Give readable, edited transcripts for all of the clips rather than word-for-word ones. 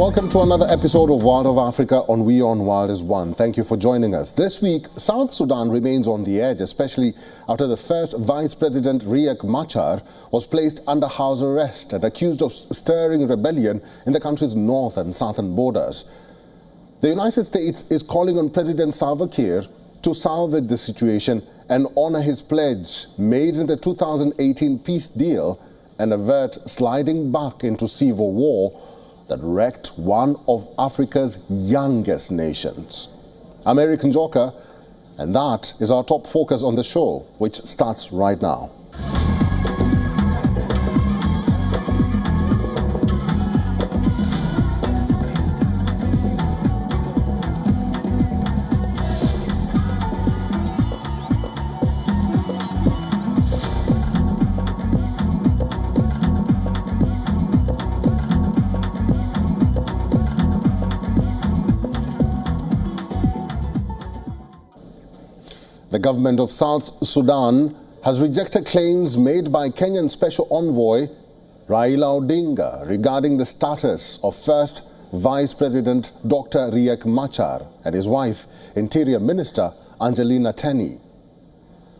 Welcome to another episode of World of Africa on WION World is One. Thank you for joining us. This week, South Sudan remains on the edge, especially after the first Vice President Riek Machar was placed under house arrest and accused of stirring rebellion in the country's north and southern borders. The United States is calling on President Salva Kiir to salvage the situation and honor his pledge made in the 2018 peace deal and avert sliding back into civil war that wrecked one of Africa's youngest nations. I'm Eric Njoka, and that is our top focus on the show, which starts right now. The government of South Sudan has rejected claims made by Kenyan Special Envoy Raila Odinga regarding the status of First Vice President Dr. Riek Machar and his wife, Interior Minister Angelina Teny.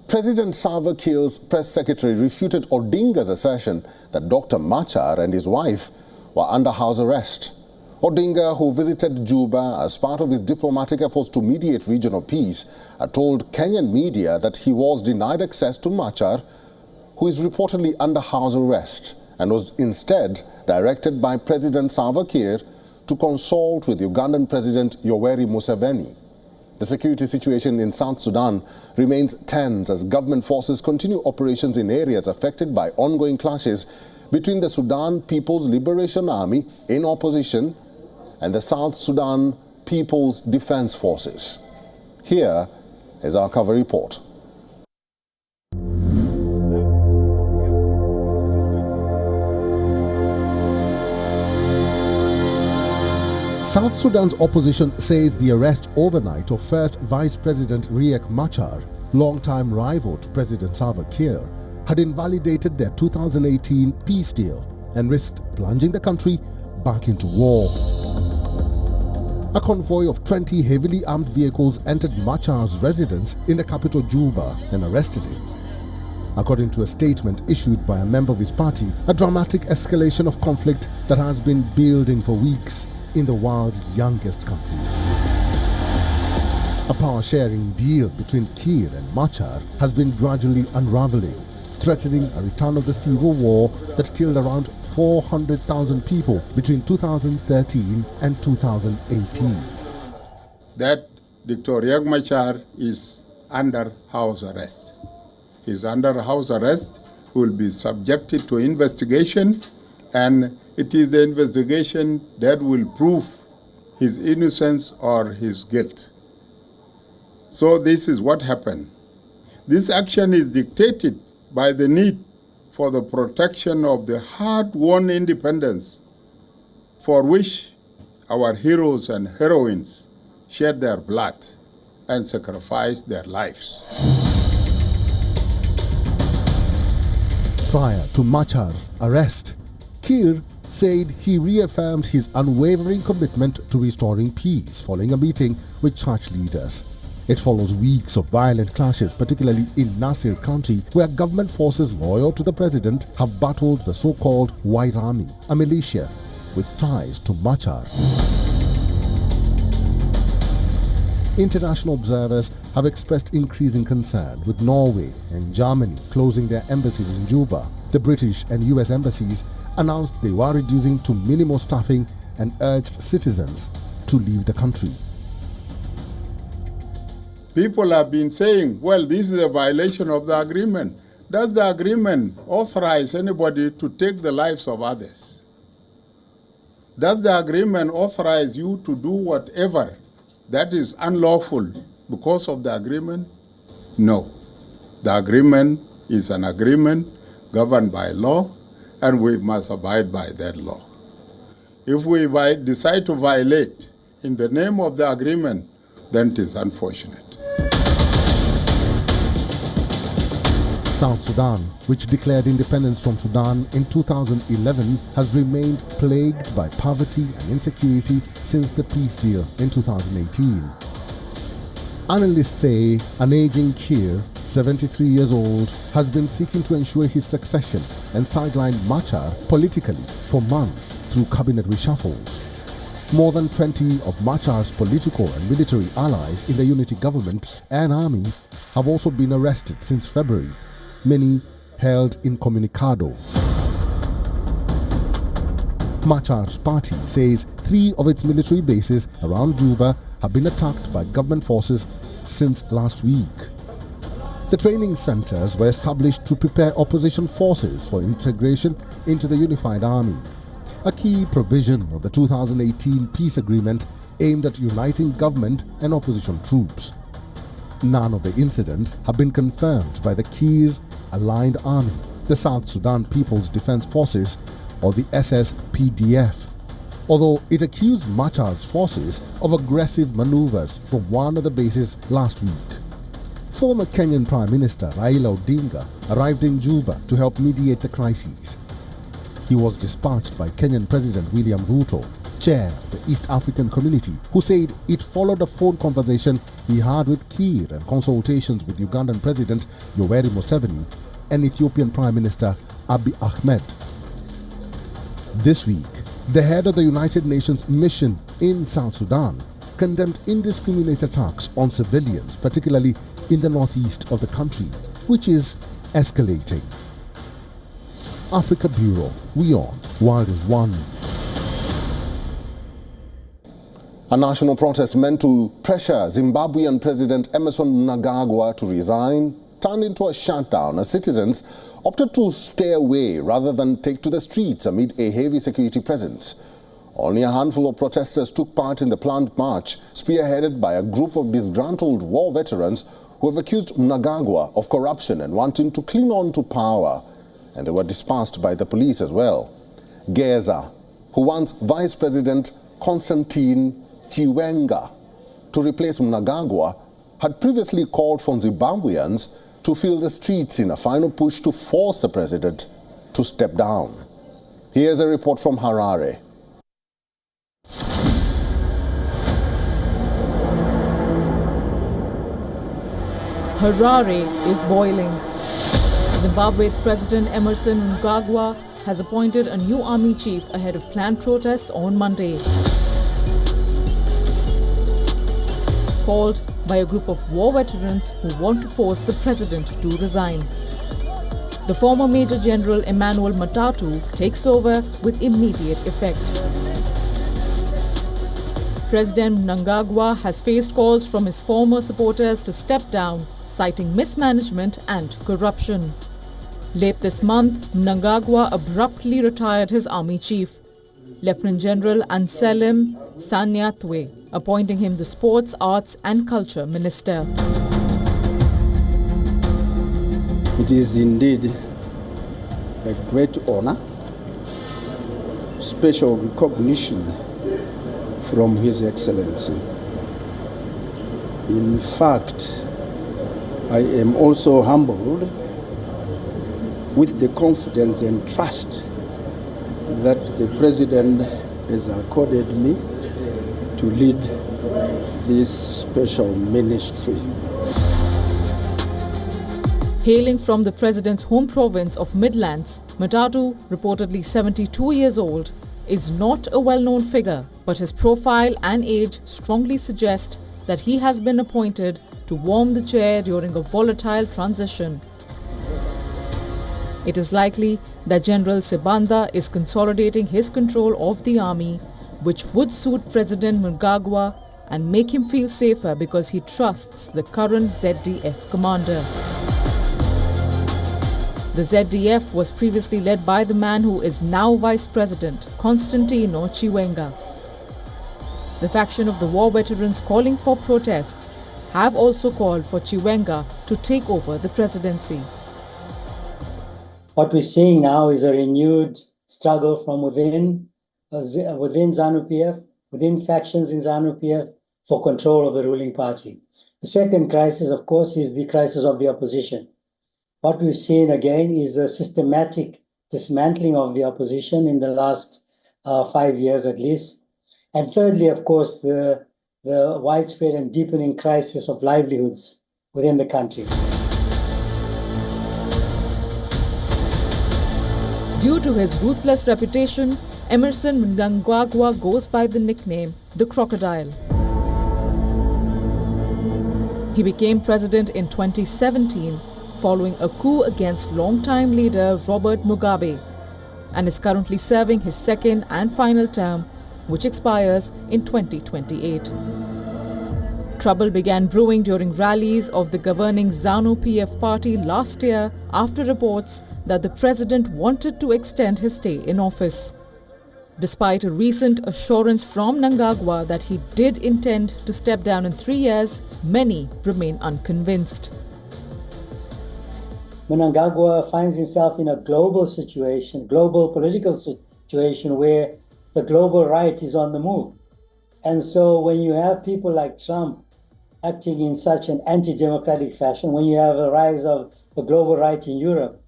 President Salva Kiir's press secretary refuted Odinga's assertion that Dr. Machar and his wife were under house arrest. Odinga, who visited Juba as part of his diplomatic efforts to mediate regional peace, had told Kenyan media that he was denied access to Machar, who is reportedly under house arrest, and was instead directed by President Salva Kiir to consult with Ugandan President Yoweri Museveni. The security situation in South Sudan remains tense as government forces continue operations in areas affected by ongoing clashes between the Sudan People's Liberation Army in opposition and the South Sudan People's Defense Forces. Here is our cover report. South Sudan's opposition says the arrest overnight of First Vice President Riek Machar, longtime rival to President Salva Kiir, had invalidated their 2018 peace deal and risked plunging the country back into war. A convoy of 20 heavily armed vehicles entered Machar's residence in the capital Juba and arrested him. According to a statement issued by a member of his party, a dramatic escalation of conflict that has been building for weeks in the world's youngest country. A power-sharing deal between Kiir and Machar has been gradually unraveling, threatening a return of the civil war that killed around 400,000 people between 2013 and 2018. That Dr. Riek Machar is under house arrest. He's under house arrest, will be subjected to investigation, and it is the investigation that will prove his innocence or his guilt. So this is what happened. This action is dictated by the need for the protection of the hard-won independence for which our heroes and heroines shed their blood and sacrificed their lives. Prior to Machar's arrest, Kiir said he reaffirmed his unwavering commitment to restoring peace following a meeting with church leaders. It follows weeks of violent clashes, particularly in Nasir County, where government forces loyal to the president have battled the so-called White Army, a militia with ties to Machar. International observers have expressed increasing concern, with Norway and Germany closing their embassies in Juba. The British and US embassies announced they were reducing to minimal staffing and urged citizens to leave the country. People have been saying, well, this is a violation of the agreement. Does the agreement authorize anybody to take the lives of others? Does the agreement authorize you to do whatever that is unlawful because of the agreement? No. The agreement is an agreement governed by law, and we must abide by that law. If we decide to violate in the name of the agreement, then it is unfortunate. South Sudan, which declared independence from Sudan in 2011, has remained plagued by poverty and insecurity since the peace deal in 2018. Analysts say an aging Kiir, 73 years old, has been seeking to ensure his succession and sidelined Machar politically for months through cabinet reshuffles. More than 20 of Machar's political and military allies in the unity government and army have also been arrested since February, many held incommunicado. Machar's party says 3 of its military bases around Juba have been attacked by government forces since last week. The training centers were established to prepare opposition forces for integration into the unified army, a key provision of the 2018 peace agreement aimed at uniting government and opposition troops. None of the incidents have been confirmed by the Kiir-aligned army, the South Sudan People's Defense Forces, or the SSPDF, although it accused Machar's forces of aggressive maneuvers from one of the bases last week. Former Kenyan Prime Minister Raila Odinga arrived in Juba to help mediate the crises. He was dispatched by Kenyan President William Ruto, chair of the East African Community, who said it followed a phone conversation he had with Kiir and consultations with Ugandan President Yoweri Museveni and Ethiopian Prime Minister Abiy Ahmed. This week, the head of the United Nations mission in South Sudan condemned indiscriminate attacks on civilians, particularly in the northeast of the country, which is escalating. Africa Bureau, WION, World is One. A national protest meant to pressure Zimbabwean President Emmerson Mnangagwa to resign turned into a shutdown as citizens opted to stay away rather than take to the streets amid a heavy security presence. Only a handful of protesters took part in the planned march, spearheaded by a group of disgruntled war veterans who have accused Mnangagwa of corruption and wanting to cling on to power. And they were dispersed by the police as well. Geza, who wants Vice President Constantine Chiwenga to replace Mnangagwa, had previously called for Zimbabweans to fill the streets in a final push to force the president to step down. Here's a report from Harare. Harare is boiling. Zimbabwe's President Emmerson Mnangagwa has appointed a new army chief ahead of planned protests on Monday. Called by a group of war veterans who want to force the president to resign. The former Major General Emmanuel Matatu takes over with immediate effect. President Mnangagwa has faced calls from his former supporters to step down, citing mismanagement and corruption. Late this month, Mnangagwa abruptly retired his army chief, Lieutenant General Anselm Sanyatwe, appointing him the Sports, Arts and Culture Minister. It is indeed a great honor, special recognition from His Excellency. In fact, I am also humbled with the confidence and trust that the President has accorded me to lead this special ministry. Hailing from the President's home province of Midlands, Matatu, reportedly 72 years old, is not a well-known figure, but his profile and age strongly suggest that he has been appointed to warm the chair during a volatile transition. It is likely that General Sibanda is consolidating his control of the army, which would suit President Mnangagwa and make him feel safer because he trusts the current ZDF commander. The ZDF was previously led by the man who is now Vice President, Constantino Chiwenga. The faction of the war veterans calling for protests have also called for Chiwenga to take over the presidency. What we're seeing now is a renewed struggle from within ZANU-PF, within factions in ZANU-PF for control of the ruling party. The second crisis, of course, is the crisis of the opposition. what we've seen again is a systematic dismantling of the opposition in the last 5 years at least. And thirdly, of course, the widespread and deepening crisis of livelihoods within the country. Due to his ruthless reputation, Emmerson Mnangagwa goes by the nickname the Crocodile. He became president in 2017 following a coup against longtime leader Robert Mugabe and is currently serving his second and final term, which expires in 2028. Trouble began brewing during rallies of the governing ZANU-PF party last year after reports that the president wanted to extend his stay in office. Despite a recent assurance from Mnangagwa that he did intend to step down in 3 years, many remain unconvinced. Mnangagwa finds himself in a global situation, global political situation where the global right is on the move. And so when you have people like Trump acting in such an anti-democratic fashion, when you have a rise of the global right in Europe,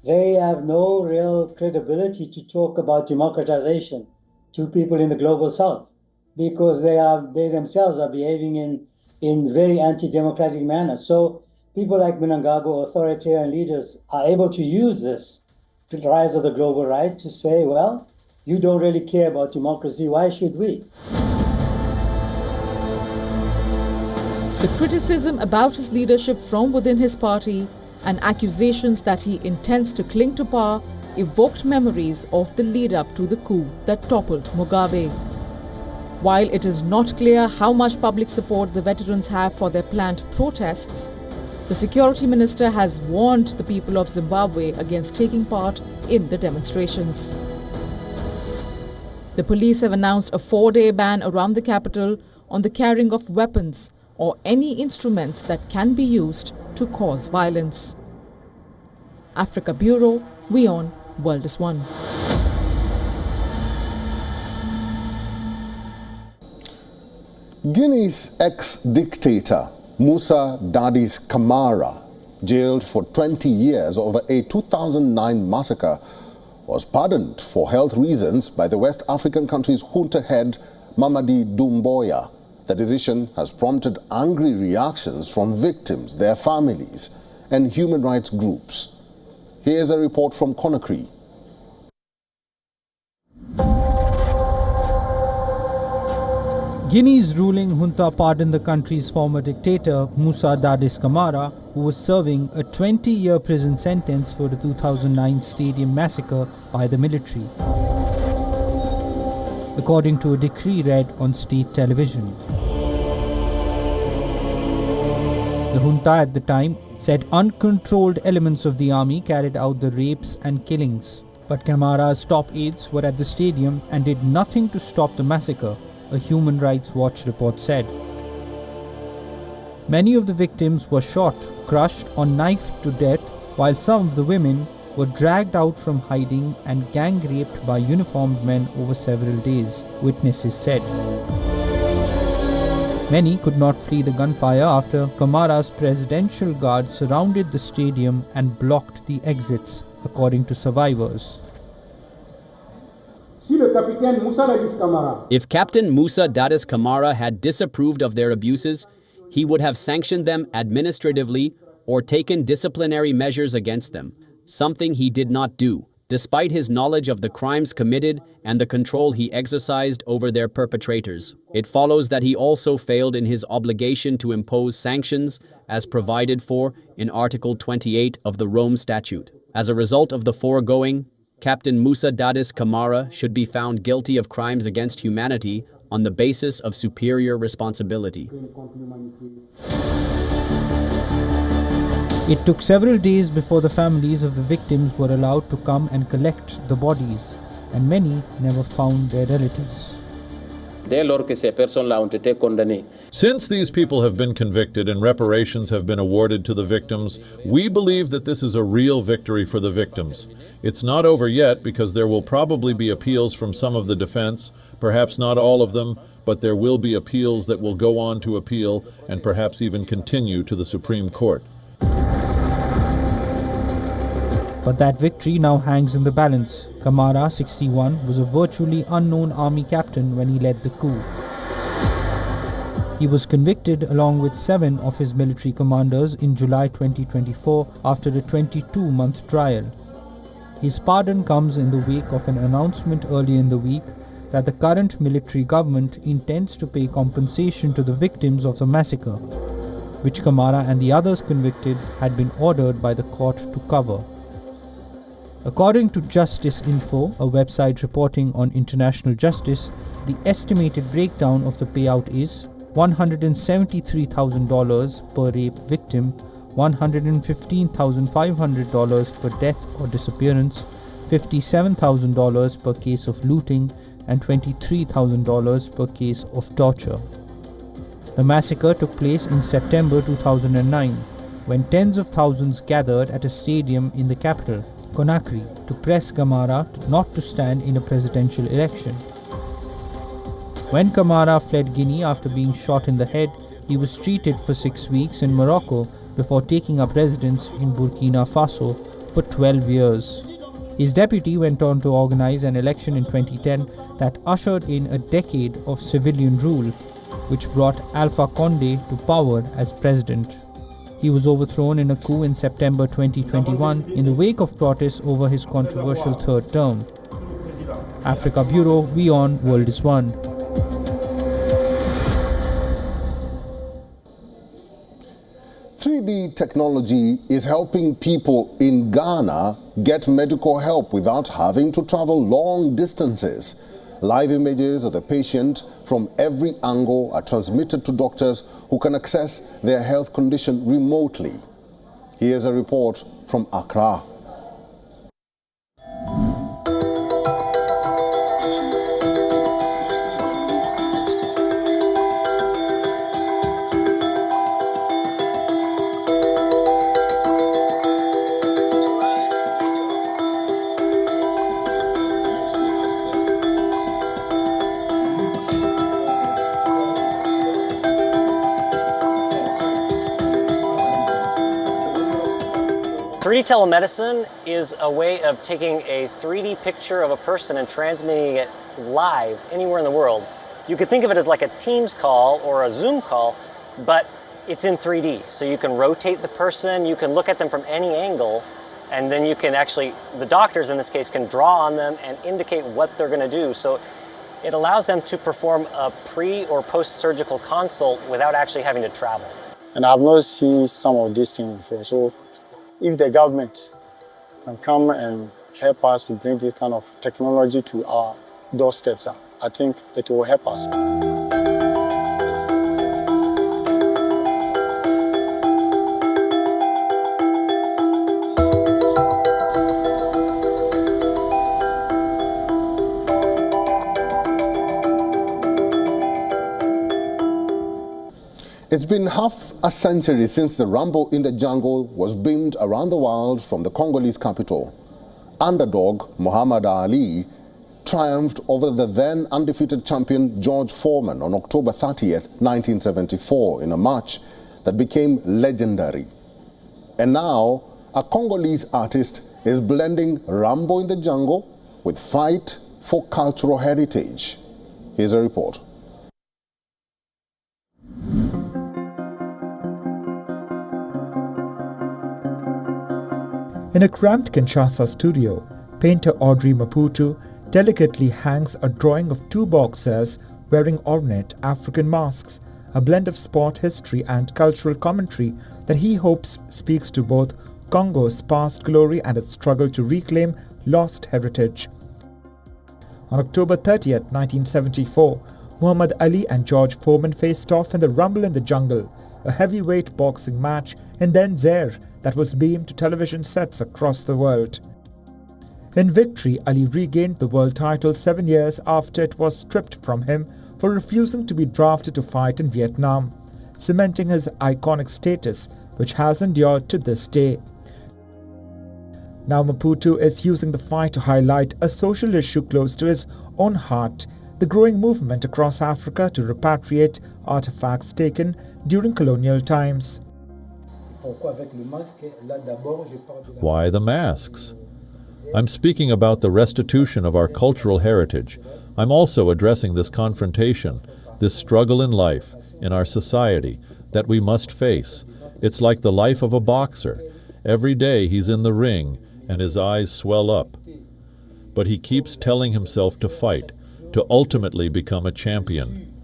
they have no real credibility to talk about democratization to people in the global south because they themselves are behaving in very anti-democratic manner. So people like Mnangagwa, authoritarian leaders, are able to use this rise of the global right to say, well, you don't really care about democracy, why should we? The criticism about his leadership from within his party and accusations that he intends to cling to power evoked memories of the lead-up to the coup that toppled Mugabe. While it is not clear how much public support the veterans have for their planned protests, the security minister has warned the people of Zimbabwe against taking part in the demonstrations. The police have announced a 4-day ban around the capital on the carrying of weapons or any instruments that can be used to cause violence. Africa Bureau, WION World is One. Guinea's ex-dictator, Musa Dadis Camara, jailed for 20 years over a 2009 massacre, was pardoned for health reasons by the West African country's junta head, Mamadi Doumbouya. The decision has prompted angry reactions from victims, their families, and human rights groups. Here's a report from Conakry. Guinea's ruling junta pardoned the country's former dictator, Musa Dadis Camara, who was serving a 20-year prison sentence for the 2009 stadium massacre by the military, according to a decree read on state television. The junta at the time said uncontrolled elements of the army carried out the rapes and killings, but Camara's top aides were at the stadium and did nothing to stop the massacre, a Human Rights Watch report said. Many of the victims were shot, crushed or knifed to death, while some of the women were dragged out from hiding and gang raped by uniformed men over several days, witnesses said. Many could not flee the gunfire after Camara's presidential guard surrounded the stadium and blocked the exits, according to survivors. If Captain Musa Dadis Camara had disapproved of their abuses, he would have sanctioned them administratively or taken disciplinary measures against them, something he did not do, despite his knowledge of the crimes committed and the control he exercised over their perpetrators. It follows that he also failed in his obligation to impose sanctions as provided for in Article 28 of the Rome Statute. As a result of the foregoing, Captain Musa Dadis Camara should be found guilty of crimes against humanity on the basis of superior responsibility. It took several days before the families of the victims were allowed to come and collect the bodies, and many never found their relatives. Since these people have been convicted and reparations have been awarded to the victims, we believe that this is a real victory for the victims. It's not over yet because there will probably be appeals from some of the defense, perhaps not all of them, but there will be appeals that will go on to appeal and perhaps even continue to the Supreme Court. But that victory now hangs in the balance. Camara, 61, was a virtually unknown army captain when he led the coup. He was convicted along with 7 of his military commanders in July 2024 after a 22-month trial. His pardon comes in the wake of an announcement early in the week that the current military government intends to pay compensation to the victims of the massacre, which Camara and the others convicted had been ordered by the court to cover. According to Justice Info, a website reporting on international justice, the estimated breakdown of the payout is $173,000 per rape victim, $115,500 per death or disappearance, $57,000 per case of looting, and $23,000 per case of torture. The massacre took place in September 2009, when tens of thousands gathered at a stadium in the capital, Conakry, to press Camara not to stand in a presidential election. When Camara fled Guinea after being shot in the head, he was treated for 6 weeks in Morocco before taking up residence in Burkina Faso for 12 years. His deputy went on to organize an election in 2010 that ushered in a decade of civilian rule, which brought Alpha Condé to power as president. He was overthrown in a coup in September 2021 in the wake of protests over his controversial third term. Africa Bureau, WION World is One. "3D technology is helping people in Ghana get medical help without having to travel long distances. Live images of the patient from every angle are transmitted to doctors who can access their health condition remotely." Here's a report from Accra. Telemedicine is a way of taking a 3D picture of a person and transmitting it live anywhere in the world. You could think of it as like a Teams call or a Zoom call, but it's in 3D. So you can rotate the person, you can look at them from any angle, and then you can actually, the doctors in this case, can draw on them and indicate what they're going to do. So it allows them to perform a pre or post-surgical consult without actually having to travel. And I've not seen some of these things before. So if the government can come and help us to bring this kind of technology to our doorsteps, I think it will help us. It's been half a century since the Rumble in the Jungle was beamed around the world from the Congolese capital. Underdog Muhammad Ali triumphed over the then undefeated champion George Foreman on October 30th, 1974 in a match that became legendary. And now, a Congolese artist is blending Rumble in the Jungle with fight for cultural heritage. Here's a report. In a cramped Kinshasa studio, painter Audrey Maputo delicately hangs a drawing of 2 boxers wearing ornate African masks, a blend of sport history and cultural commentary that he hopes speaks to both Congo's past glory and its struggle to reclaim lost heritage. On October 30th, 1974, Muhammad Ali and George Foreman faced off in the Rumble in the Jungle, a heavyweight boxing match in then Zaire that was beamed to television sets across the world. In victory, Ali regained the world title 7 years after it was stripped from him for refusing to be drafted to fight in Vietnam, cementing his iconic status, which has endured to this day. Now Maputo is using the fight to highlight a social issue close to his own heart, the growing movement across Africa to repatriate artifacts taken during colonial times. Why the masks? I'm speaking about the restitution of our cultural heritage. I'm also addressing this confrontation, this struggle in life, in our society, that we must face. It's like the life of a boxer. Every day he's in the ring and his eyes swell up. But he keeps telling himself to fight, to ultimately become a champion.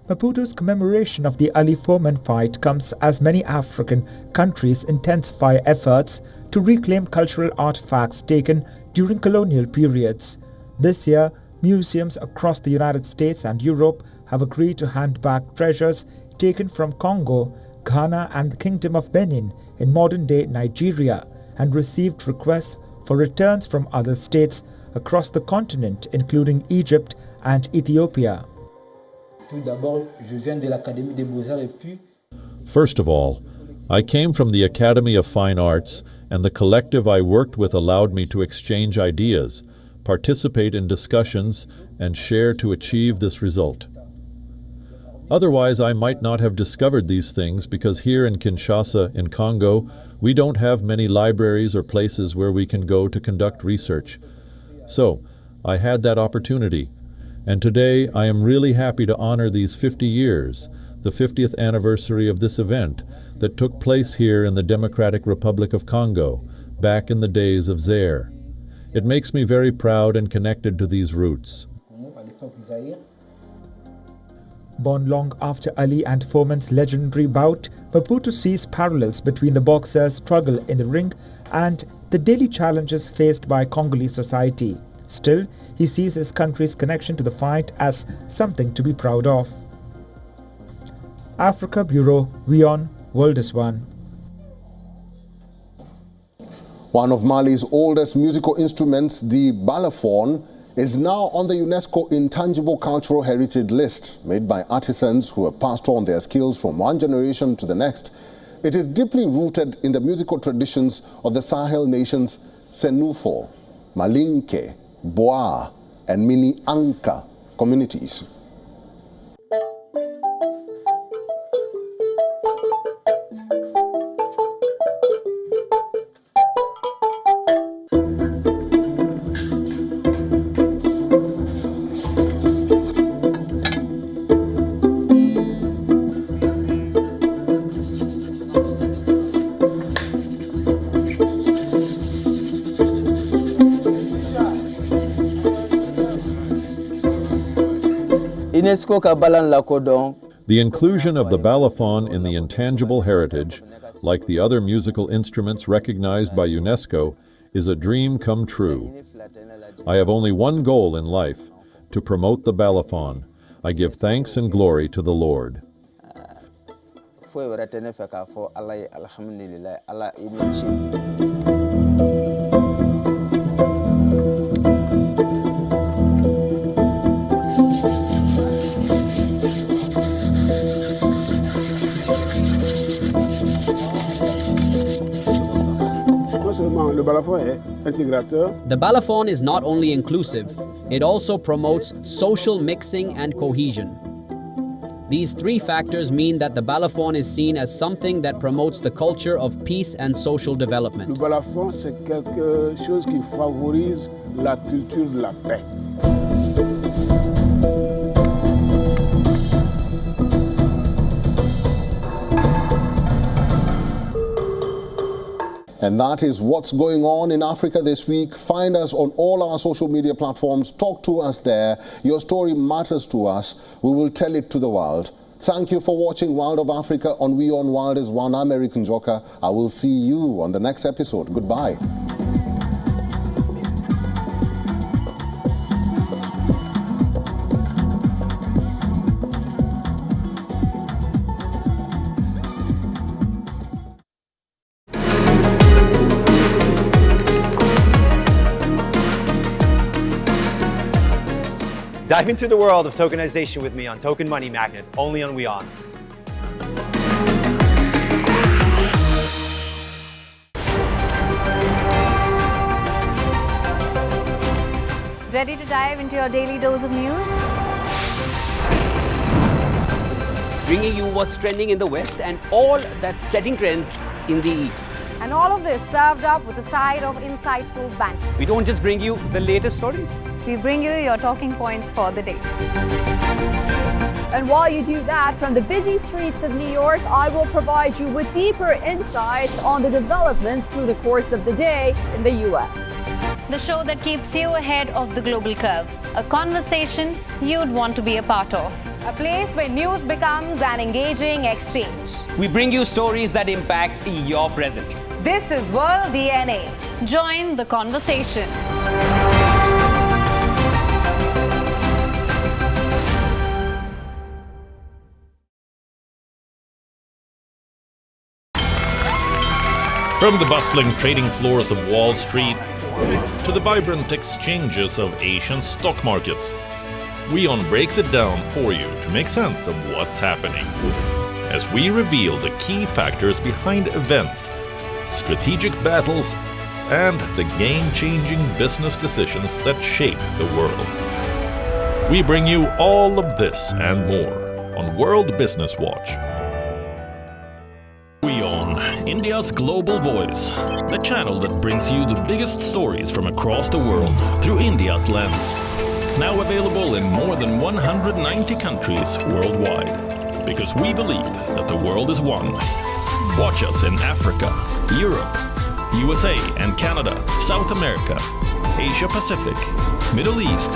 Maputo's commemoration of the Ali Foreman fight comes as many African countries intensify efforts to reclaim cultural artifacts taken during colonial periods. This year, museums across the United States and Europe have agreed to hand back treasures taken from Congo, Ghana and the Kingdom of Benin in modern-day Nigeria, and received requests for returns from other states across the continent, including Egypt and Ethiopia. First of all, I came from the Academy of Fine Arts, and the collective I worked with allowed me to exchange ideas, participate in discussions, and share to achieve this result. Otherwise, I might not have discovered these things because here in Kinshasa, in Congo, we don't have many libraries or places where we can go to conduct research. So, I had that opportunity. And today, I am really happy to honor these 50 years, the 50th anniversary of this event that took place here in the Democratic Republic of Congo, back in the days of Zaire. It makes me very proud and connected to these roots. Born long after Ali and Foreman's legendary bout, Maputo sees parallels between the boxer's struggle in the ring and the daily challenges faced by Congolese society. Still, he sees his country's connection to the fight as something to be proud of. Africa Bureau, WION, World is One. One of Mali's oldest musical instruments, the Balafon, is now on the UNESCO Intangible Cultural Heritage List, made by artisans who have passed on their skills from one generation to the next. It is deeply rooted in the musical traditions of the Sahel nations Senufo, Malinke, Boa, and Mini Anka communities. The inclusion of the Balafon in the intangible heritage, like the other musical instruments recognized by UNESCO, is a dream come true. I have only one goal in life, to promote the Balafon. I give thanks and glory to the Lord. The Balafon is not only inclusive, it also promotes social mixing and cohesion. These three factors mean that the Balafon is seen as something that promotes the culture of peace and social development. Le Balafon, c'est quelque chose qui favorise la culture de la paix. And that is what's going on in Africa this week. Find us on all our social media platforms. Talk to us there. Your story matters to us. We will tell it to the world. Thank you for watching World of Africa on WION World is One. I'm Eric Njoka. I will see you on the next episode. Goodbye. Dive into the world of tokenization with me on Token Money Magnet, only on WION. Ready to dive into your daily dose of news? bringing you what's trending in the West and all that's setting trends in the East. And all of this served up with a side of insightful banter. We don't just bring you the latest stories. We bring you your talking points for the day. And while you do that, from the busy streets of New York, I will provide you with deeper insights on the developments through the course of the day in the U.S. The show that keeps you ahead of the global curve. A conversation you'd want to be a part of. A place where news becomes an engaging exchange. We bring you stories that impact your present. This is World DNA. Join the conversation. From the bustling trading floors of Wall Street to the vibrant exchanges of Asian stock markets, WION breaks it down for you to make sense of what's happening. As we reveal the key factors behind events, strategic battles, and the game-changing business decisions that shape the world. We bring you all of this and more on World Business Watch. WION, India's global voice, the channel that brings you the biggest stories from across the world through India's lens. Now available in more than 190 countries worldwide. Because we believe that the world is one. Watch us in Africa, Europe, USA and Canada, South America, Asia Pacific, Middle East,